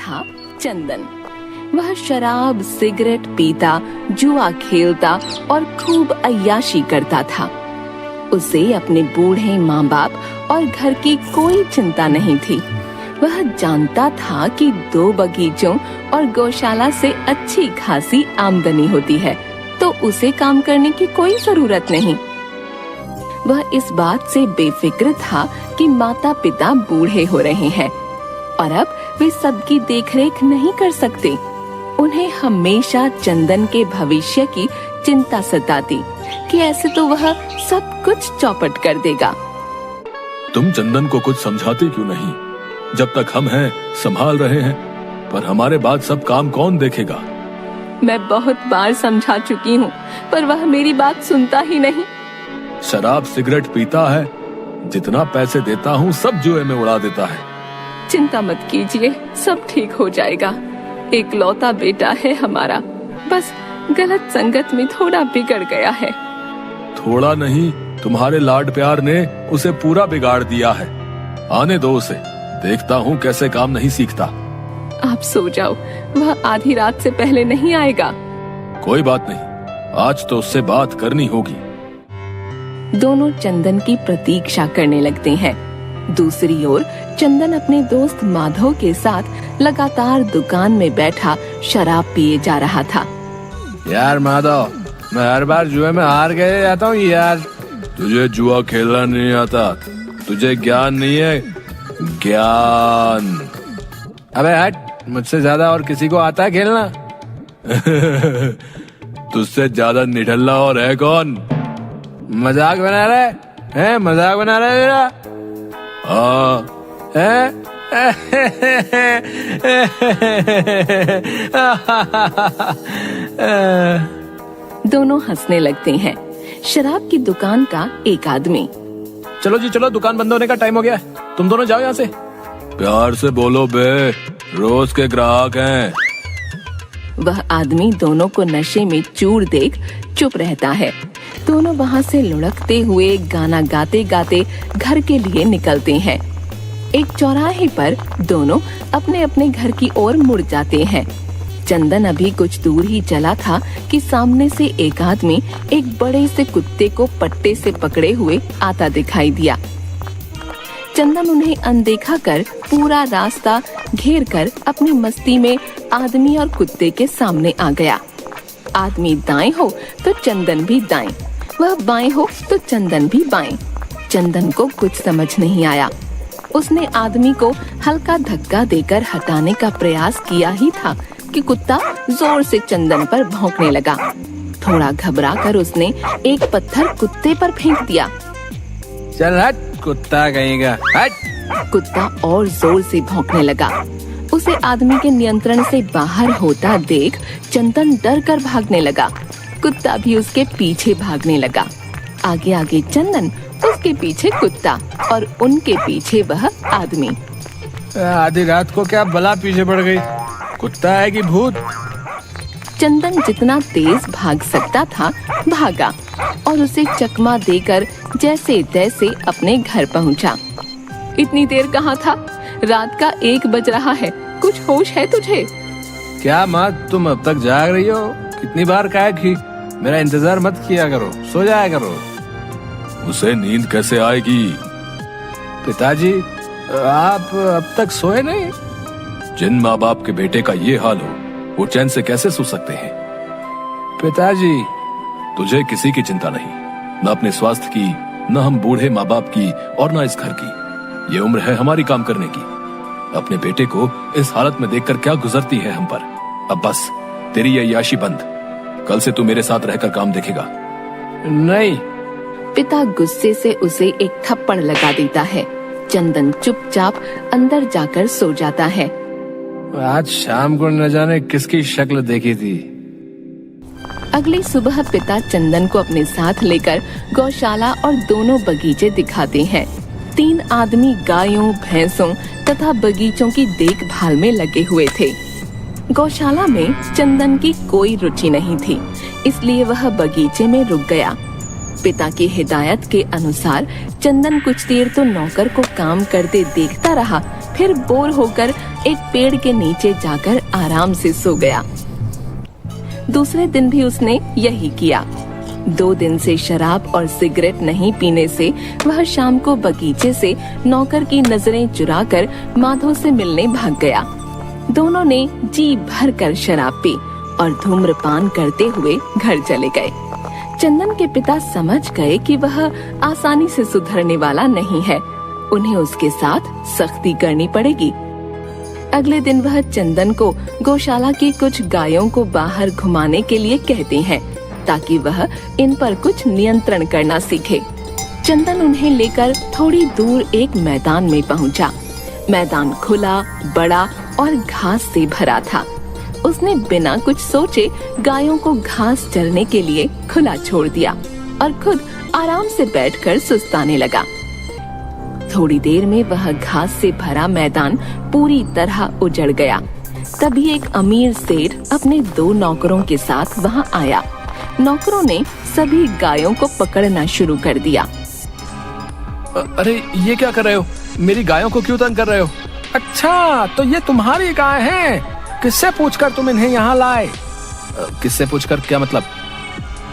था चंदन। वह शराब सिगरेट पीता, जुआ खेलता और खूब अय्याशी करता था। उसे अपने बूढ़े माँ बाप और घर की कोई चिंता नहीं थी। वह जानता था कि 2 बगीचों और गौशाला से अच्छी खासी आमदनी होती है, तो उसे काम करने की कोई जरूरत नहीं। वह इस बात से बेफिक्र था कि माता पिता बूढ़े हो रहे हैं और अब वे सबकी देखरेख नहीं कर सकते। उन्हें हमेशा चंदन के भविष्य की चिंता सताती कि ऐसे तो वह सब कुछ चौपट कर देगा। तुम चंदन को कुछ समझाती क्यों नहीं? जब तक हम हैं संभाल रहे हैं, पर हमारे बाद सब काम कौन देखेगा? मैं बहुत बार समझा चुकी हूँ, पर वह मेरी बात सुनता ही नहीं। शराब सिगरेट पीता है, जितना पैसे देता हूँ सब जुए में उड़ा देता है। चिंता मत कीजिए, सब ठीक हो जाएगा। एकलौता बेटा है हमारा, बस गलत संगत में थोड़ा बिगड़ गया है। थोड़ा नहीं, तुम्हारे लाड प्यार ने उसे पूरा बिगाड़ दिया है। आने दो उसे, देखता हूँ कैसे काम नहीं सीखता। आप सो जाओ, वह आधी रात से पहले नहीं आएगा। कोई बात नहीं, आज तो उससे बात करनी होगी। दोनों चंदन की प्रतीक्षा करने लगते हैं। दूसरी ओर चंदन अपने दोस्त माधव के साथ लगातार दुकान में बैठा शराब पिए जा रहा था। यार माधव, मैं हर बार जुए में हार गए जाता हूँ यार। तुझे जुआ खेलना नहीं आता, तुझे ज्ञान नहीं है। ज्ञान? अबे हट, मुझसे ज्यादा और किसी को आता है खेलना? तुझसे ज्यादा निठल्ला और है कौन? मजाक बना रहा है? मजाक बना रहा है मेरा? हाँ। दोनों हंसने लगते हैं। शराब की दुकान का एक आदमी, चलो जी चलो, दुकान बंद होने का टाइम हो गया है, तुम दोनों जाओ यहाँ से। प्यार से बोलो बे, रोज के ग्राहक हैं। वह आदमी दोनों को नशे में चूर देख चुप रहता है। दोनों वहाँ से लुढ़कते हुए गाना गाते गाते घर के लिए निकलते हैं। एक चौराहे पर दोनों अपने अपने घर की ओर मुड़ जाते हैं। चंदन अभी कुछ दूर ही चला था कि सामने से एक आदमी एक बड़े से कुत्ते को पट्टे से पकड़े हुए आता दिखाई दिया। चंदन उन्हें अनदेखा कर पूरा रास्ता घेर कर अपनी मस्ती में आदमी और कुत्ते के सामने आ गया। आदमी दाएं हो तो चंदन भी दाएं, वह बाएं हो तो चंदन भी बाएं। चंदन को कुछ समझ नहीं आया। उसने आदमी को हल्का धक्का देकर हटाने का प्रयास किया ही था कि कुत्ता जोर से चंदन पर भौंकने लगा। थोड़ा घबराकर उसने एक पत्थर कुत्ते पर फेंक दिया। चल हट कुत्ता कहेगा, हट। कुत्ता और जोर से भौंकने लगा। उसे आदमी के नियंत्रण से बाहर होता देख चंदन डर कर भागने लगा। कुत्ता भी उसके पीछे भागने लगा। आगे आगे चंदन, उसके पीछे कुत्ता और उनके पीछे वह आदमी। आधी रात को क्या बला पीछे पड़ गई? कुत्ता है कि भूत? चंदन जितना तेज भाग सकता था भागा और उसे चकमा देकर जैसे तैसे अपने घर पहुंचा। इतनी देर कहाँ था? रात का 1 बज रहा है, कुछ होश है तुझे? क्या माँ, तुम अब तक जाग रही हो? कितनी बार कहा कि मेरा इंतजार मत किया करो, सो जाया करो। उसे नींद कैसे आएगी? पिताजी, आप अब तक सोए नहीं? जिन माँ बाप के बेटे का ये हाल हो, वो चैन से कैसे सो सकते हैं? पिताजी, तुझे किसी की चिंता नहीं, न अपने स्वास्थ्य की, न हम बूढ़े माँ बाप की और न इस घर की। ये उम्र है हमारी काम करने की। अपने बेटे को इस हालत में देखकर क्या गुजरती है हम पर। अब बस तेरी ये याशी बंद। कल से तू मेरे साथ रहकर काम देखेगा। नहीं। पिता गुस्से से उसे एक थप्पड़ लगा देता है। चंदन चुपचाप अंदर जाकर सो जाता है। आज शाम को न जाने किसकी शक्ल देखी थी। अगली सुबह पिता चंदन को अपने साथ लेकर गौशाला और दोनों बगीचे दिखाते हैं। 3 आदमी गायों, भैंसों तथा बगीचों की देखभाल में लगे हुए थे। गौशाला में चंदन की कोई रुचि नहीं थी, इसलिए वह बगीचे में रुक गया। पिता की हिदायत के अनुसार चंदन कुछ देर तो नौकर को काम करते देखता रहा, फिर बोर होकर एक पेड़ के नीचे जाकर आराम से सो गया। दूसरे दिन भी उसने यही किया। 2 दिन से शराब और सिगरेट नहीं पीने से वह शाम को बगीचे से नौकर की नजरें चुराकर माधव से मिलने भाग गया। दोनों ने जी भर कर शराब पी और धूम्रपान करते हुए घर चले गए। चंदन के पिता समझ गए कि वह आसानी से सुधरने वाला नहीं है, उन्हें उसके साथ सख्ती करनी पड़ेगी। अगले दिन वह चंदन को गौशाला की कुछ गायों को बाहर घुमाने के लिए कहते हैं ताकि वह इन पर कुछ नियंत्रण करना सीखे। चंदन उन्हें लेकर थोड़ी दूर एक मैदान में पहुंचा। मैदान खुला, बड़ा और घास से भरा था। उसने बिना कुछ सोचे गायों को घास चरने के लिए खुला छोड़ दिया और खुद आराम से बैठकर सुस्ताने लगा। थोड़ी देर में वह घास से भरा मैदान पूरी तरह उजड़ गया। तभी एक अमीर सेठ अपने 2 नौकरों के साथ वहां आया। नौकरों ने सभी गायों को पकड़ना शुरू कर दिया। अरे ये क्या कर रहे हो? मेरी गायों को क्यों तंग कर रहे हो? अच्छा, तो ये तुम्हारी गाय हैं? किससे पूछकर तुम इन्हें यहाँ लाए? किससे पूछकर क्या मतलब?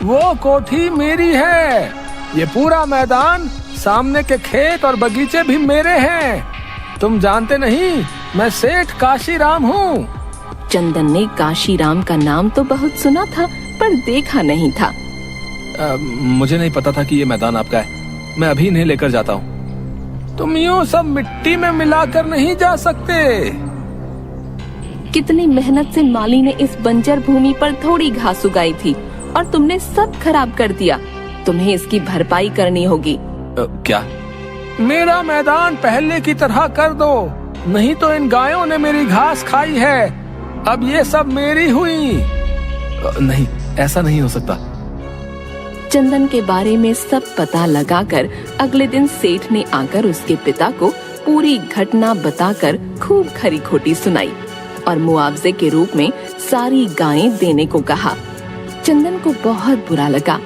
वो कोठी मेरी है। ये पूरा मैदान, सामने के खेत और बगीचे भी मेरे हैं। तुम जानते नहीं, मैं सेठ काशीराम हूँ। चंदन ने काशीराम का नाम तो बहुत सुना था पर देखा नहीं था। मुझे नहीं पता था कि ये मैदान आपका है। मैं अभी इन्हें लेकर जाता हूँ। तुम यूँ सब मिट्टी में मिलाकर नहीं जा सकते। कितनी मेहनत से माली ने इस बंजर भूमि पर थोड़ी घास उगाई थी और तुमने सब खराब कर दिया। तुम्हें इसकी भरपाई करनी होगी। क्या? मेरा मैदान पहले की तरह कर दो, नहीं तो इन गायों ने मेरी घास खाई है। अब ये सब मेरी हुई। नहीं, ऐसा नहीं हो सकता। चंदन के बारे में सब पता लगाकर अगले दिन सेठ ने आकर उसके पिता को पूरी घटना बताकर खूब खरी खोटी सुनाई और मुआवजे के रूप में सारी गायें देने को कहा। चंदन को बहुत बुरा लगा।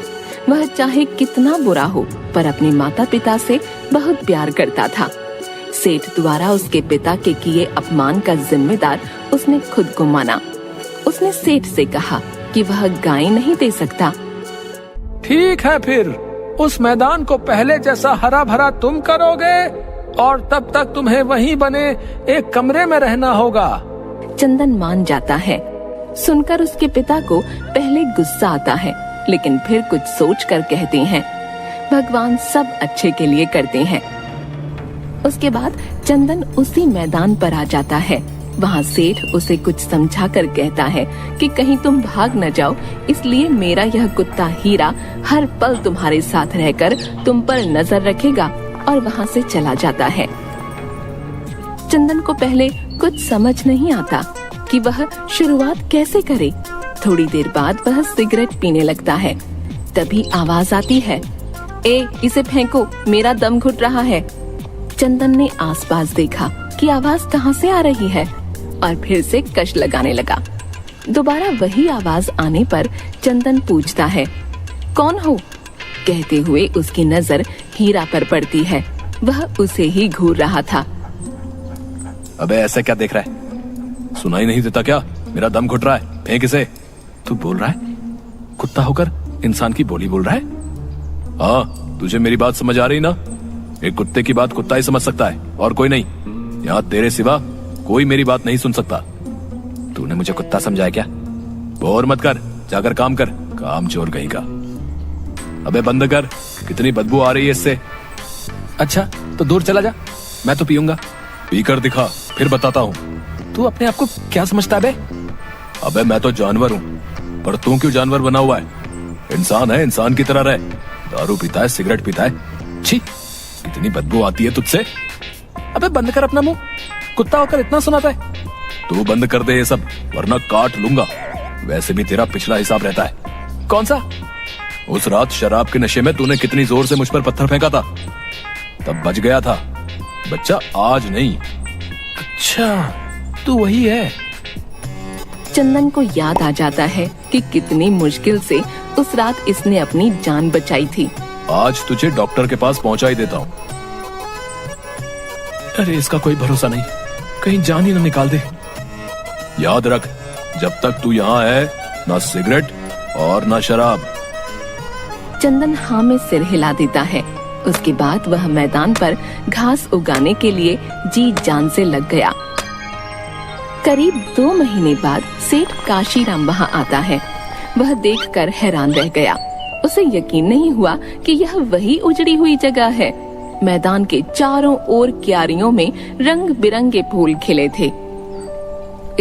वह चाहे कितना बुरा हो पर अपने माता पिता से बहुत प्यार करता था। सेठ द्वारा उसके पिता के किए अपमान का जिम्मेदार उसने खुद को माना। उसने सेठ से कहा कि वह गाय नहीं दे सकता। ठीक है, फिर उस मैदान को पहले जैसा हरा भरा तुम करोगे और तब तक तुम्हें वहीं बने एक कमरे में रहना होगा। चंदन मान जाता है। सुनकर उसके पिता को पहले गुस्सा आता है लेकिन फिर कुछ सोचकर कहते हैं, भगवान सब अच्छे के लिए करते हैं। उसके बाद चंदन उसी मैदान पर आ जाता है। वहाँ सेठ उसे कुछ समझाकर कहता है कि कहीं तुम भाग न जाओ, इसलिए मेरा यह कुत्ता हीरा हर पल तुम्हारे साथ रहकर तुम पर नजर रखेगा और वहाँ से चला जाता है। चंदन को पहले कुछ समझ नहीं आता कि वह शुरुआत कैसे करे। थोड़ी देर बाद वह सिगरेट पीने लगता है। तभी आवाज आती है, इसे फेंको, मेरा दम घुट रहा है। चंदन ने आसपास देखा कि आवाज कहाँ से आ रही है और फिर से कश लगाने लगा। दोबारा वही आवाज आने पर चंदन पूछता है, कौन हो? कहते हुए उसकी नजर हीरा पर पड़ती है। वह उसे ही घूर रहा था। अबे ऐसा क्या देख रहा है? सुनाई नहीं देता क्या? मेरा दम घुट रहा है, फेंक इसे। तू बोल रहा है? कुत्ता होकर इंसान की बोली बोल रहा है? हाँ, तुझे मेरी बात समझ आ रही ना? एक कुत्ते की बात कुत्ता ही समझ सकता है और कोई नहीं। यहाँ तेरे सिवा कोई मेरी बात नहीं सुन सकता। तूने मुझे कुत्ता समझाया क्या? बोर मत कर, जाकर काम कर, काम चोर कहीं का। अबे बंद कर, कितनी बदबू आ रही है इससे। अच्छा तो दूर चला जा, मैं तो पीऊंगा। पी कर दिखा, फिर बताता हूँ। तू अपने आप को क्या समझता है? अबे मैं तो जानवर हूँ, पर तू क्यों जानवर बना हुआ है? इंसान है, इंसान की तरह रहे। दारू पीता है, सिगरेट पीता है। छी, इतनी बदबू आती है तुझसे। अबे बंद कर अपना मुंह, कुत्ता होकर इतना सुनाता है। तू बंद कर दे ये सब, वरना काट लूंगा। वैसे भी तेरा पिछला हिसाब रहता है। कौन सा? उस रात शराब के नशे में तूने कितनी जोर से मुझ पर पत्थर फेंका था, तब बच गया था। बच्चा आज नहीं। अच्छा, तू वही है। चंदन को याद आ जाता है कि कितनी मुश्किल से उस रात इसने अपनी जान बचाई थी। आज तुझे डॉक्टर के पास पहुंचा ही देता हूँ। अरे इसका कोई भरोसा नहीं, कहीं जान ही ना निकाल दे। याद रख, जब तक तू यहाँ है, ना सिगरेट और ना शराब। चंदन हाँ में सिर हिला देता है। उसके बाद वह मैदान पर घास उगाने के लिए जी जान से लग गया। करीब 2 महीने बाद सेठ काशीराम वहाँ आता है। वह देखकर हैरान रह गया। उसे यकीन नहीं हुआ कि यह वही उजड़ी हुई जगह है। मैदान के चारों ओर क्यारियों में रंग बिरंगे फूल खिले थे।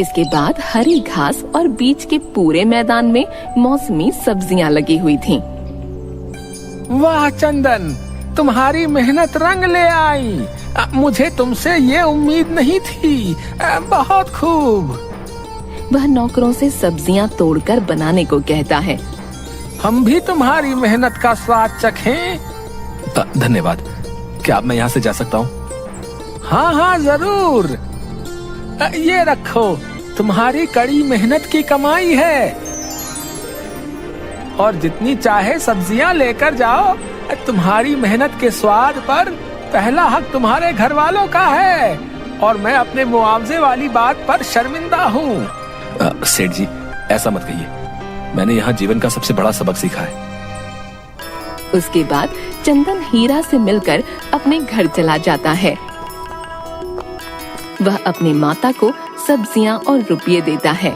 इसके बाद हरी घास और बीच के पूरे मैदान में मौसमी सब्जियां लगी हुई थीं। वाह चंदन, तुम्हारी मेहनत रंग ले आई। मुझे तुमसे ये उम्मीद नहीं थी। बहुत खूब। वह नौकरों से सब्जियां तोड़कर बनाने को कहता है। हम भी तुम्हारी मेहनत का स्वाद चखें। धन्यवाद। क्या अब मैं यहाँ से जा सकता हूँ? हाँ हाँ जरूर। ये रखो, तुम्हारी कड़ी मेहनत की कमाई है। और जितनी चाहे सब्जियां लेकर जाओ। तुम्हारी मेहनत के स्वाद पर पहला हक तुम्हारे घर वालों का है और मैं अपने मुआवजे वाली बात पर शर्मिंदा हूँ। सेठ जी, ऐसा मत कहिए। मैंने यहाँ जीवन का सबसे बड़ा सबक सीखा है। उसके बाद चंदन हीरा से मिलकर अपने घर चला जाता है। वह अपनी माता को सब्जियां और रुपये देता है।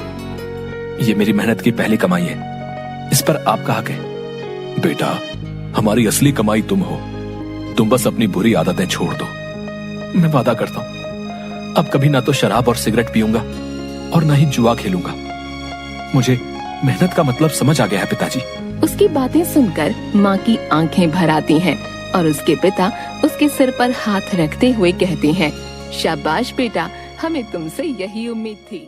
ये मेरी मेहनत की पहली कमाई है, इस पर आपका हक है। बेटा, हमारी असली कमाई तुम हो। तुम बस अपनी बुरी आदतें छोड़ दो। मैं वादा करता हूँ, अब कभी ना तो शराब और सिगरेट पीऊंगा और ना ही जुआ खेलूंगा। मुझे मेहनत का मतलब समझ आ गया है पिताजी। उसकी बातें सुनकर माँ की आंखें भर आती हैं और उसके पिता उसके सिर पर हाथ रखते हुए कहते हैं, शाबाश बेटा, हमें तुमसे यही उम्मीद थी।